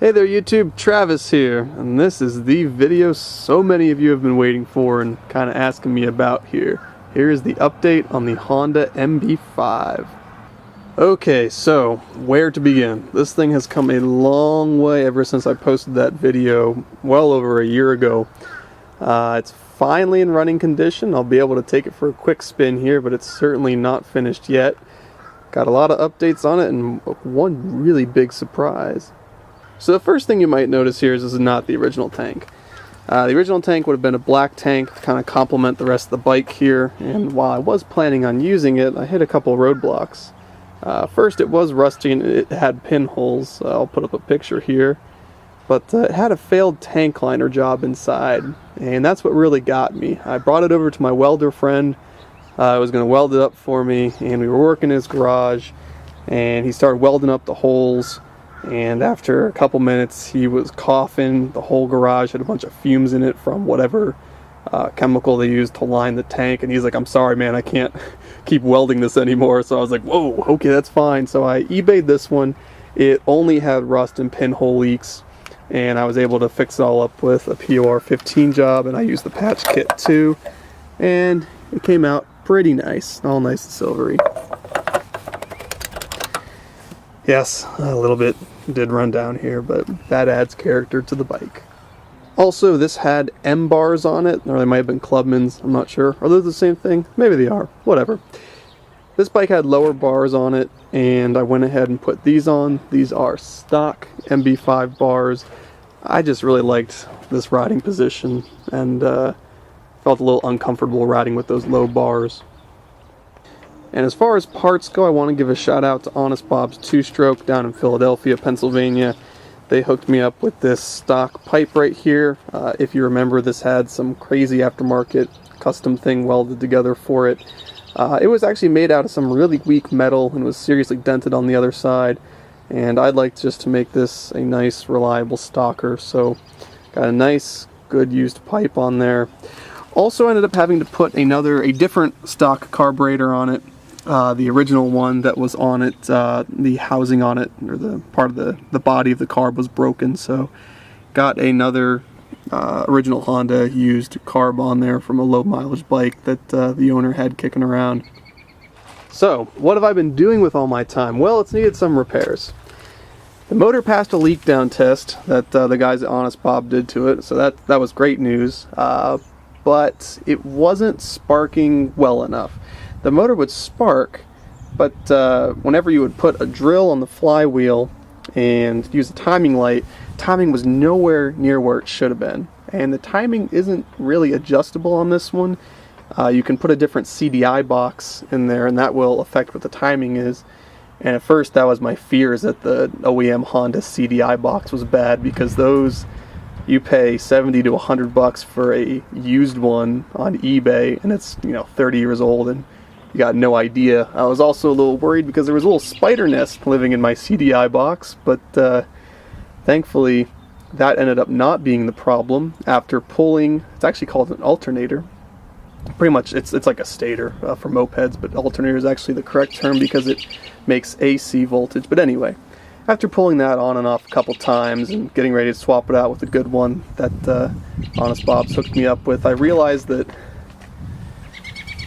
Hey there YouTube, Travis here, and this is the video so many of you have been waiting for and kind of asking me about here. Here is the update on the Honda MB5. Okay, so where to begin? This thing has come a long way ever since I posted that video well over a year ago. It's finally in running condition. I'll be able to take it for a quick spin here, but it's certainly not finished yet. Got a lot of updates on it and one really big surprise. So the first thing you might notice here is this is not the original tank. The original tank would have been a black tank to kind of complement the rest of the bike here, and while I was planning on using it, I hit a couple roadblocks. First, it was rusty and it had pinholes. I'll put up a picture here. But it had a failed tank liner job inside, and that's what really got me. I brought it over to my welder friend. He was going to weld it up for me, and we were working in his garage, and he started welding up the holes. And after a couple minutes, he was coughing. The whole garage had a bunch of fumes in it from whatever chemical they used to line the tank. And he's like, "I'm sorry, man, I can't keep welding this anymore." So I was like, "Whoa, okay, that's fine." So I eBayed this one. It only had rust and pinhole leaks, and I was able to fix it all up with a POR 15 job, and I used the patch kit too. And it came out pretty nice, all nice and silvery. Yes, a little bit did run down here, but that adds character to the bike. Also, this had M bars on it, or they might have been Clubman's, I'm not sure. Are those the same thing? Maybe they are, whatever. This bike had lower bars on it, and I went ahead and put these on. These are stock MB5 bars. I just really liked this riding position, and felt a little uncomfortable riding with those low bars. And as far as parts go, I want to give a shout out to Honest Bob's 2-Stroke down in Philadelphia, Pennsylvania. They hooked me up with this stock pipe right here. If you remember, this had some crazy aftermarket custom thing welded together for it. It was actually made out of some really weak metal and was seriously dented on the other side. And I'd like just to make this a nice, reliable stocker. So got a nice, good used pipe on there. Also ended up having to put a different stock carburetor on it. The original one that was on it, the housing on it, or the part of the body of the carb was broken, so got another original Honda used carb on there from a low mileage bike that the owner had kicking around. So, what have I been doing with all my time? Well, it's needed some repairs. The motor passed a leak down test that the guys at Honest Bob did to it, so that was great news, but it wasn't sparking well enough. The motor would spark, but whenever you would put a drill on the flywheel and use the timing light, timing was nowhere near where it should have been. And the timing isn't really adjustable on this one. You can put a different CDI box in there, and that will affect what the timing is. And at first that was my fears, that the OEM Honda CDI box was bad, because those, you pay 70 to 100 bucks for a used one on eBay, and it's 30 years old, and you got no idea. I was also a little worried because there was a little spider nest living in my CDI box, but thankfully that ended up not being the problem. After pulling, it's actually called an alternator. Pretty much it's like a stator for mopeds, but alternator is actually the correct term because it makes AC voltage. But anyway, after pulling that on and off a couple times and getting ready to swap it out with a good one that Honest Bob's hooked me up with, I realized that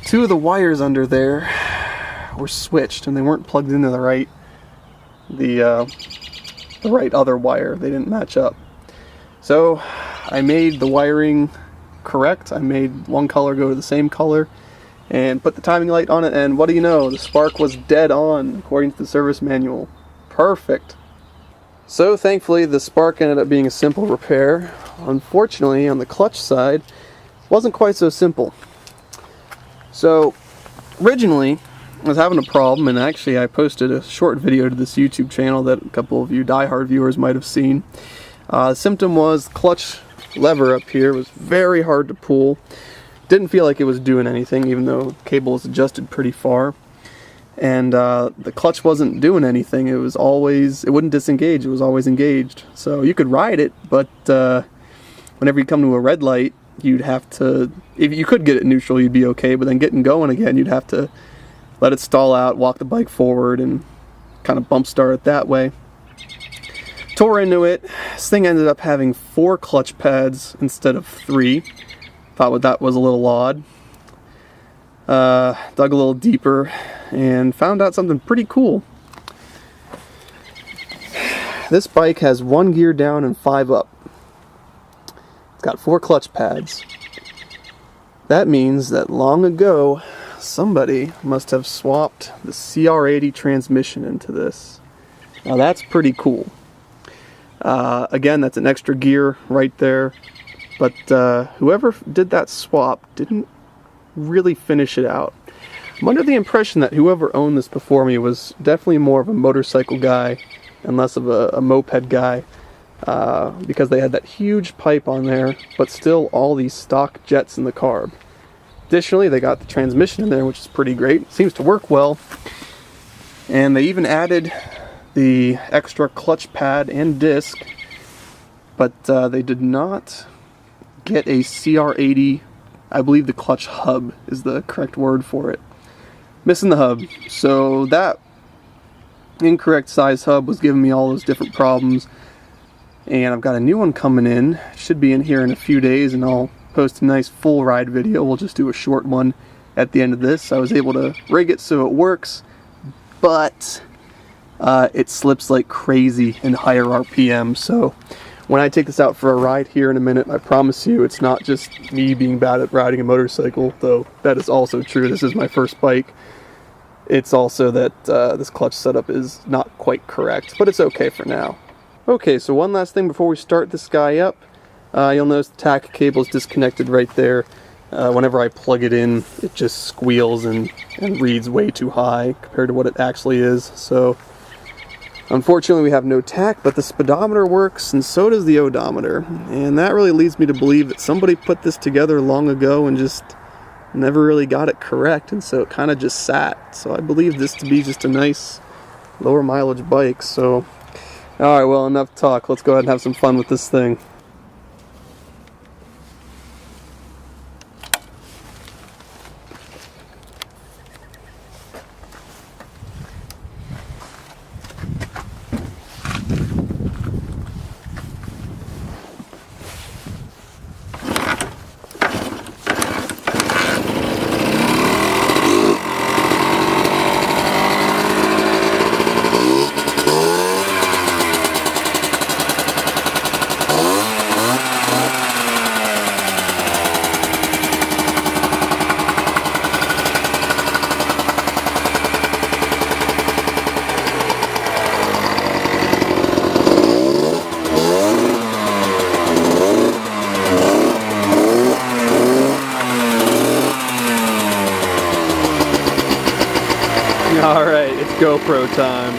two of the wires under there were switched, and they weren't plugged into the right other wire. They didn't match up. So I made the wiring correct. I made one color go to the same color and put the timing light on it, and what do you know, the spark was dead on according to the service manual. Perfect. So thankfully the spark ended up being a simple repair. Unfortunately, on the clutch side, it wasn't quite so simple. So, originally, I was having a problem, and actually I posted a short video to this YouTube channel that a couple of you diehard viewers might have seen. The symptom was clutch lever up here was very hard to pull. Didn't feel like it was doing anything, even though the cable was adjusted pretty far. And the clutch wasn't doing anything. It wouldn't disengage, it was always engaged. So you could ride it, but whenever you come to a red light, you'd have to, if you could get it neutral, you'd be okay, but then getting going again, you'd have to let it stall out, walk the bike forward, and kind of bump start it that way. Tore into it. This thing ended up having 4 clutch pads instead of 3. Thought that was a little odd. Dug a little deeper and found out something pretty cool. This bike has 1 gear down and 5 up. It's got 4 clutch pads. That means that long ago somebody must have swapped the CR80 transmission into this. Now that's pretty cool. Again, that's an extra gear right there, but whoever did that swap didn't really finish it out. I'm under the impression that whoever owned this before me was definitely more of a motorcycle guy and less of a moped guy, because they had that huge pipe on there, but still all these stock jets in the carb. Additionally, they got the transmission in there, which is pretty great. It seems to work well. And they even added the extra clutch pad and disc, but they did not get a CR80. I believe the clutch hub is the correct word for it. Missing the hub. So that incorrect size hub was giving me all those different problems. And I've got a new one coming in. Should be in here in a few days, and I'll post a nice full ride video. We'll just do a short one at the end of this. I was able to rig it so it works, but it slips like crazy in higher RPM. So when I take this out for a ride here in a minute, I promise you it's not just me being bad at riding a motorcycle, though that is also true. This is my first bike. It's also that this clutch setup is not quite correct, but it's okay for now. Okay, so one last thing before we start this guy up. You'll notice the tach cable is disconnected right there. Whenever I plug it in, it just squeals and reads way too high compared to what it actually is. So unfortunately we have no tach, but the speedometer works and so does the odometer. And that really leads me to believe that somebody put this together long ago and just never really got it correct, and so it kind of just sat. So I believe this to be just a nice lower mileage bike. So alright, well, enough talk. Let's go ahead and have some fun with this thing. Alright, it's GoPro time.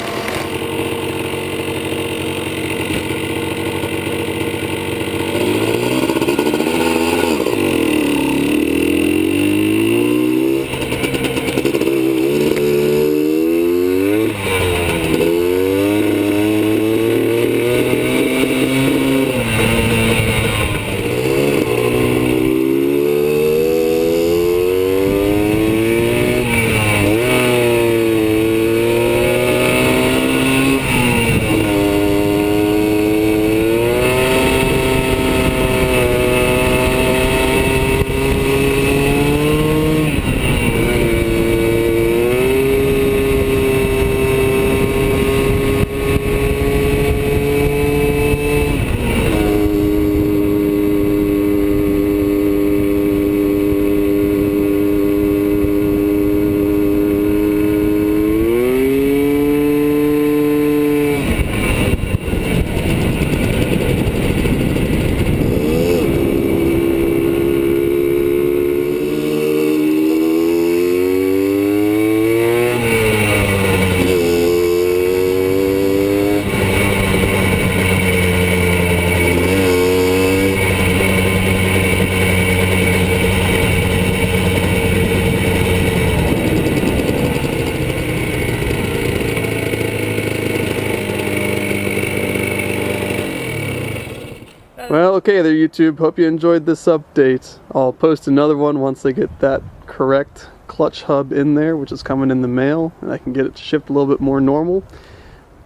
Well, okay there, YouTube. Hope you enjoyed this update. I'll post another one once I get that correct clutch hub in there, which is coming in the mail, and I can get it to shift a little bit more normal.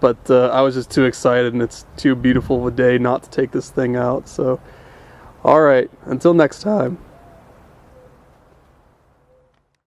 but I was just too excited, and it's too beautiful of a day not to take this thing out. So, alright, until next time.